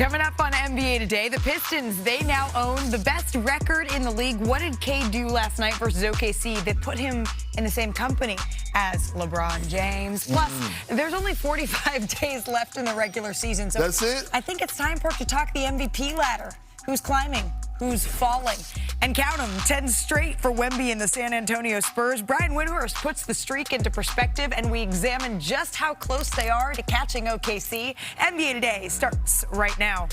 Coming up on NBA Today, the Pistons, they now own the best record in the league. What did Cade do last night versus OKC that put him in the same company as LeBron James? Plus, there's only 45 days left in the regular season. So that's it? I think it's time, Perk, to talk the MVP ladder. Who's climbing? Who's falling? And count them, 10 straight for Wemby and the San Antonio Spurs. Brian Windhorst puts the streak into perspective, and we examine just how close they are to catching OKC. NBA Today starts right now.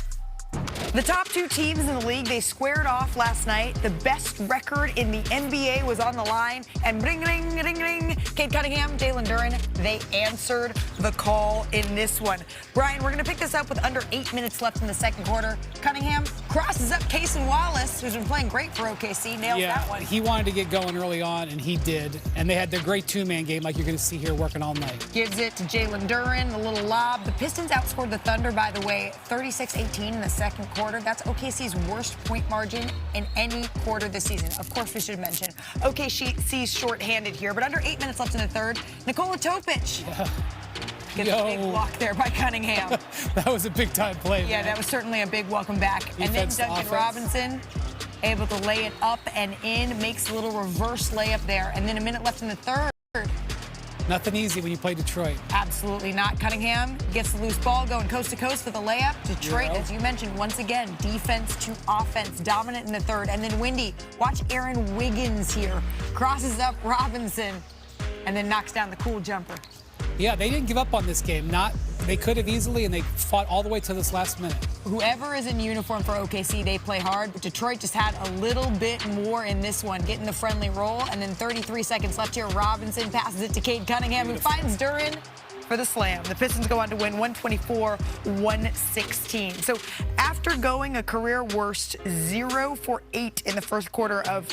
The top two teams in the league, they squared off last night. The best record in the NBA was on the line. And ring, ring, ring, ring. Cade Cunningham, Jalen Duren, they answered the call in this one. Brian, we're going to pick this up with under 8 minutes left in the second quarter. Cunningham crosses up Cason Wallace, who's been playing great for OKC. Nails that one. He wanted to get going early on, and he did. And they had their great two-man game like you're going to see here working all night. Gives it to Jalen Duren, the little lob. The Pistons outscored the Thunder, by the way, 36-18 in the second quarter. That's OKC's worst point margin in any quarter this season. Of course, we should mention OKC's shorthanded here, but under 8 minutes left in the third. Nikola Topic gets a big block there by Cunningham. That was a big-time play. Yeah, that was certainly a big welcome back. Defense, and then Duncan Robinson able to lay it up and in, makes a little reverse layup there. And then a minute left in the third. Nothing easy when you play Detroit. Absolutely not. Cunningham gets the loose ball going coast to coast for the layup. Detroit, as you mentioned, once again, defense to offense, dominant in the third. And then Windy, watch Aaron Wiggins here. Crosses up Robinson and then knocks down the cool jumper. Yeah, they didn't give up on this game. They could have easily, and they fought all the way to this last minute. Whoever is in uniform for OKC, they play hard. But Detroit just had a little bit more in this one, getting the friendly roll. And then 33 seconds left here. Robinson passes it to Cade Cunningham, who finds Duren for the slam. The Pistons go on to win 124-116. So after going a career worst 0 for 8 in the fourth quarter of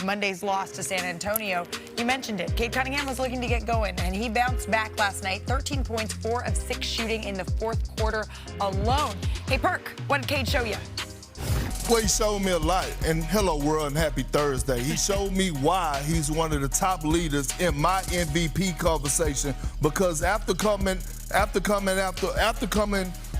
Monday's loss to San Antonio, you mentioned it. Cade Cunningham was looking to get going, and he bounced back last night. 13 points, 4 of 6 shooting in the fourth quarter alone. Hey, Perk, what did Cade show you? Well, he showed me a lot. And hello, world, and happy Thursday. He showed me why he's one of the top leaders in my MVP conversation. Because after coming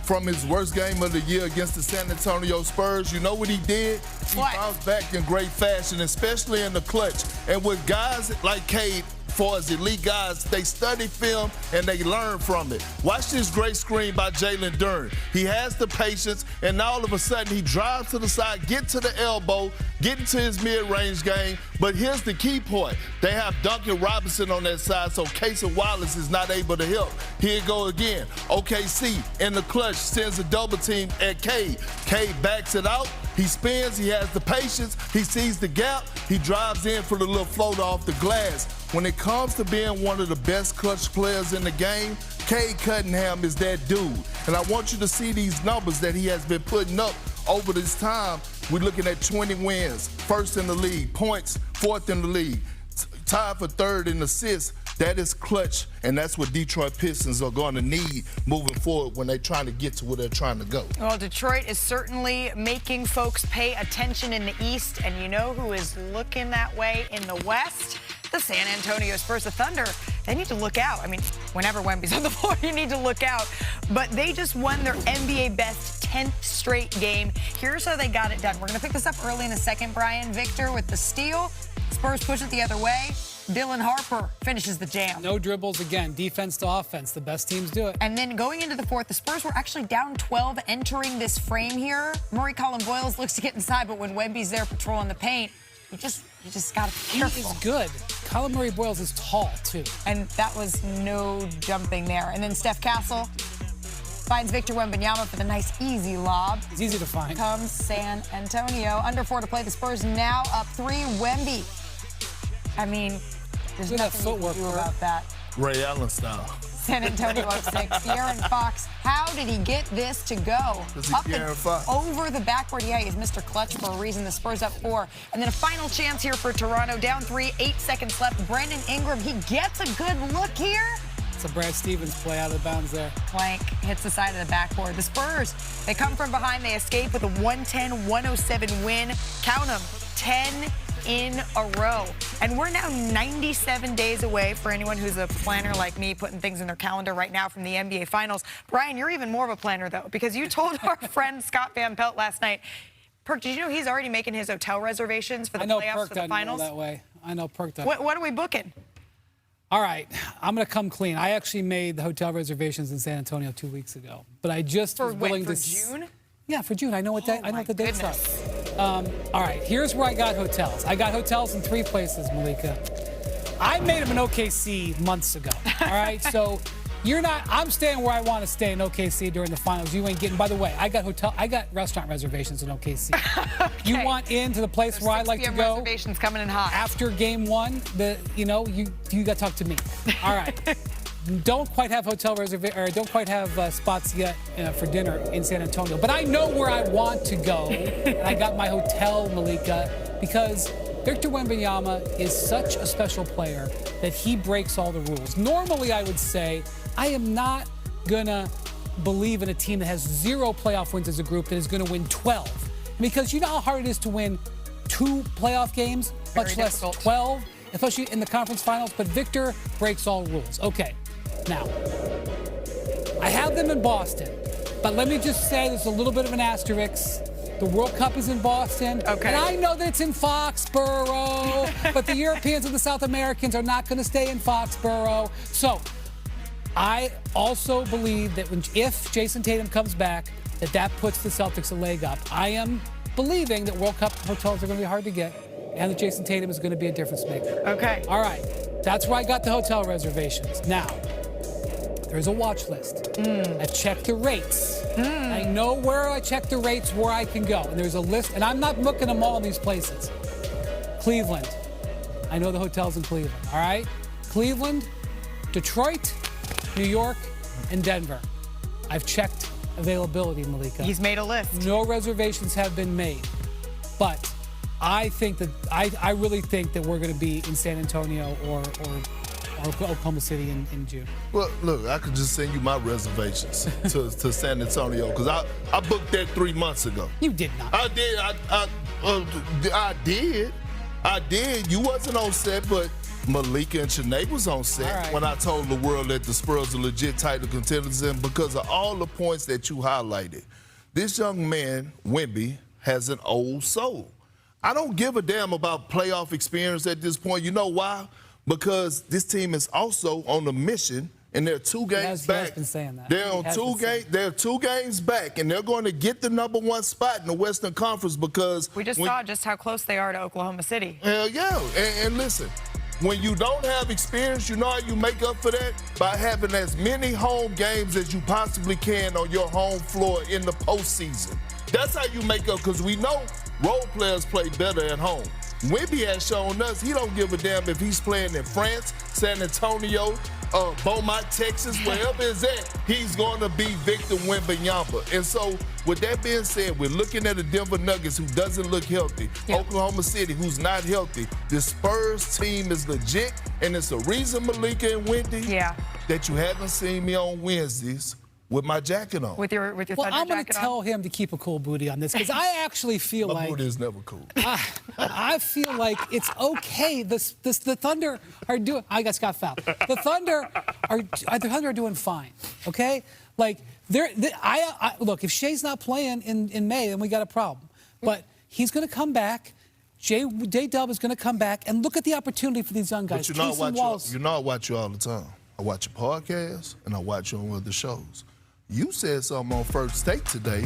from his worst game of the year against the San Antonio Spurs, you know what he did? He bounced back in great fashion, especially in the clutch. And with guys like Cade, for as elite guys, they study film and they learn from it. Watch this great screen by Jalen Duren. He has the patience, and all of a sudden he drives to the side, get to the elbow, get into his mid-range game. But here's the key point. They have Duncan Robinson on that side, so Cason Wallace is not able to help. Here it go again. OKC in the clutch sends a double team at Cade. Cade backs it out. He spins. He has the patience. He sees the gap. He drives in for the little floater off the glass. When it comes to being one of the best clutch players in the game, Cade Cunningham is that dude. And I want you to see these numbers that he has been putting up over this time. We're looking at 20 wins, first in the league, points, fourth in the league, tied for third in assists. That is clutch, and that's what Detroit Pistons are going to need moving forward when they're trying to get to where they're trying to go. Well, Detroit is certainly making folks pay attention in the East, and you know who is looking that way in the West? The San Antonio Spurs. The Thunder, they need to look out. I mean, whenever Wemby's on the floor, you need to look out. But they just won their NBA best 10th straight game. Here's how they got it done. We're going to pick this up early in the second, Brian. Victor with the steal. Spurs push it the other way. Dylan Harper finishes the jam. No dribbles again. Defense to offense. The best teams do it. And then going into the fourth, the Spurs were actually down 12 entering this frame here. Murray Colin Boyles looks to get inside, but when Wemby's there patrolling the paint, you just got to be careful. He is good. Colin Murray Boyles is tall, too. And that was no jumping there. And then Steph Castle finds Victor Wembanyama for the nice, easy lob. It's easy to find. Comes San Antonio. Under 4 to play. The Spurs now up 3. Wemby. I mean, there's nothing you can do about that. Ray Allen style. San Antonio up 6. De'Aaron Fox, how did he get this to go? Up and over the backboard. Yeah, he's Mr. Clutch for a reason. The Spurs up 4. And then a final chance here for Toronto. Down 3, 8 seconds left. Brandon Ingram, he gets a good look here. It's a Brad Stevens play out of bounds there. Plank hits the side of the backboard. The Spurs, they come from behind. They escape with a 110-107 win. Count them, 10 in a row. And we're now 97 days away, for anyone who's a planner like me, putting things in their calendar right now, from the NBA Finals. Brian, you're even more of a planner, though, because you told our friend Scott Van Pelt last night, Perk, did you know he's already making his hotel reservations for the playoffs, Perk for the finals? that way. I know Perk does. What are we booking? All right, I'm going to come clean. I actually made the hotel reservations in San Antonio 2 weeks ago, but I just was willing for to. June? Yeah, for June. I know what I know what the dates goodness. are. All right, here's where I got hotels. I got hotels in 3 places, Malika. I made them in OKC months ago. All right, so you're not. I'm staying where I want to stay in OKC during the finals. You ain't getting. By the way, I got restaurant reservations in OKC. Okay. You want into the place where I like to go? Reservations coming in hot. After game 1, you got to talk to me. All right. Don't quite have don't quite have spots yet for dinner in San Antonio, but I know where I want to go. And I got my hotel, Malika, because Victor Wembanyama is such a special player that he breaks all the rules. Normally, I would say I am not gonna believe in a team that has 0 playoff wins as a group that is gonna win 12, because you know how hard it is to win 2 playoff games, much less 12, especially in the conference finals. But Victor breaks all rules. Okay. Now, I have them in Boston, but let me just say there's a little bit of an asterisk. The World Cup is in Boston, okay. And I know that it's in Foxborough, but the Europeans and the South Americans are not going to stay in Foxborough. So I also believe that if Jason Tatum comes back, that puts the Celtics a leg up. I am believing that World Cup hotels are going to be hard to get, and that Jason Tatum is going to be a difference maker. Okay. All right. That's where I got the hotel reservations. Now, there's a watch list. I've checked the rates. I know where I check the rates, where I can go. And there's a list, and I'm not booking them all in these places. Cleveland. I know the hotels in Cleveland, all right? Cleveland, Detroit, New York, and Denver. I've checked availability, Malika. He's made a list. No reservations have been made. But I think that I really think that we're going to be in San Antonio or Oklahoma City in June. Well, look, I could just send you my reservations to San Antonio, because I booked that 3 months ago. You did not. I did. I did. I did. You wasn't on set, but Malika and Sinead was on set when I told the world that the Spurs are legit title contenders, and because of all the points that you highlighted. This young man, Wemby, has an old soul. I don't give a damn about playoff experience at this point. You know why? Because this team is also on a mission, and they're 2 games back. He has been saying that. They're on 2 games. They're 2 games back, and they're going to get the #1 spot in the Western Conference, because we just saw just how close they are to Oklahoma City. Hell yeah. And listen, when you don't have experience, you know how you make up for that? By having as many home games as you possibly can on your home floor in the postseason. That's how you make up, because we know role players play better at home. Wemby has shown us he don't give a damn if he's playing in France, San Antonio, Beaumont, Texas, wherever it's at, he's going to be Victor Wembanyama. And so, with that being said, we're looking at the Denver Nuggets, who doesn't look healthy, Oklahoma City, who's not healthy. The Spurs team is legit, and it's a reason, Malika and Wendy, that you haven't seen me on Wednesdays with my jacket on. With your Thunder jacket on? I'm going to tell him to keep a cool booty on this, because I actually feel my booty is never cool. I feel like it's okay. The Thunder are doing. I got Scott fouled. The Thunder are doing fine. Okay, like look. If Shea's not playing in May, then we got a problem. But he's going to come back. J-Dub is going to come back, and look at the opportunity for these young guys. But I watch you all the time. I watch your podcast, and I watch you on other shows. You said something on First Take today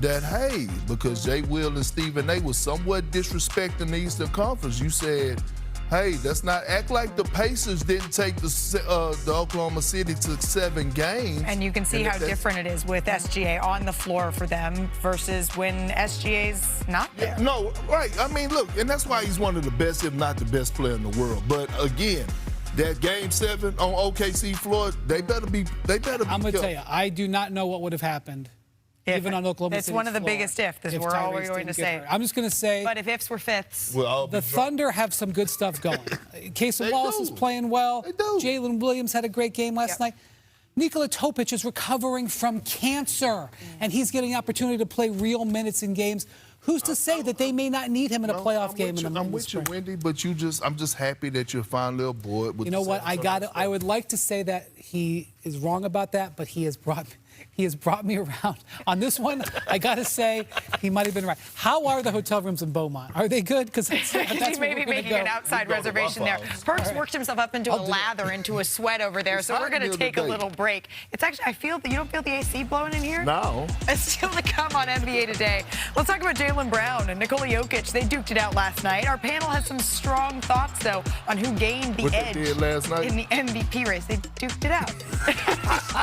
that, hey, because Jay Will and Stephen A was somewhat disrespecting the Eastern Conference, you said, hey, let's not act like the Pacers didn't take the Oklahoma City to 7 games. And you can see how different it is with SGA on the floor for them versus when SGA's not there. No, right. I mean, look, and that's why he's one of the best, if not the best player in the world. But again, that Game 7 on OKC floor, they better be. I'm going to tell you, I do not know what would have happened even on Oklahoma It's City's one of the floor, biggest if. This is if what all Tyrese we're going to didn't get say. hurt. I'm just going to say. But if ifs were fifths. We'll all be The drunk. Thunder have some good stuff going. Casey They Wallace do. is playing well. They do. Jalen Williams had a great game last night. Nikola Topic is recovering from cancer, and he's getting an opportunity to play real minutes in games. Who's to say that they may not need him in a playoff game in the I'm with you, Wendy, but I'm just happy that you're finally aboard with You know the what? San Antonio I would like to say that he is wrong about that, but he has brought me around. On this one, I got to say he might have been right. How are the hotel rooms in Beaumont? Are they good? Because that's He where may we're be gonna making go. an outside We go to reservation there. Waffle House. Perk's worked himself up into a do it. lather, into a sweat over there. It's So we're hot going to here take a today. little break. It's actually, I feel that you don't feel the AC blowing in here? No. It's still to come on NBA Today. Let's talk about Jaylen Brown and Nikola Jokic. They duked it out last night. Our panel has some strong thoughts, though, on who gained the What they edge did last night? in the MVP race. They duked it out.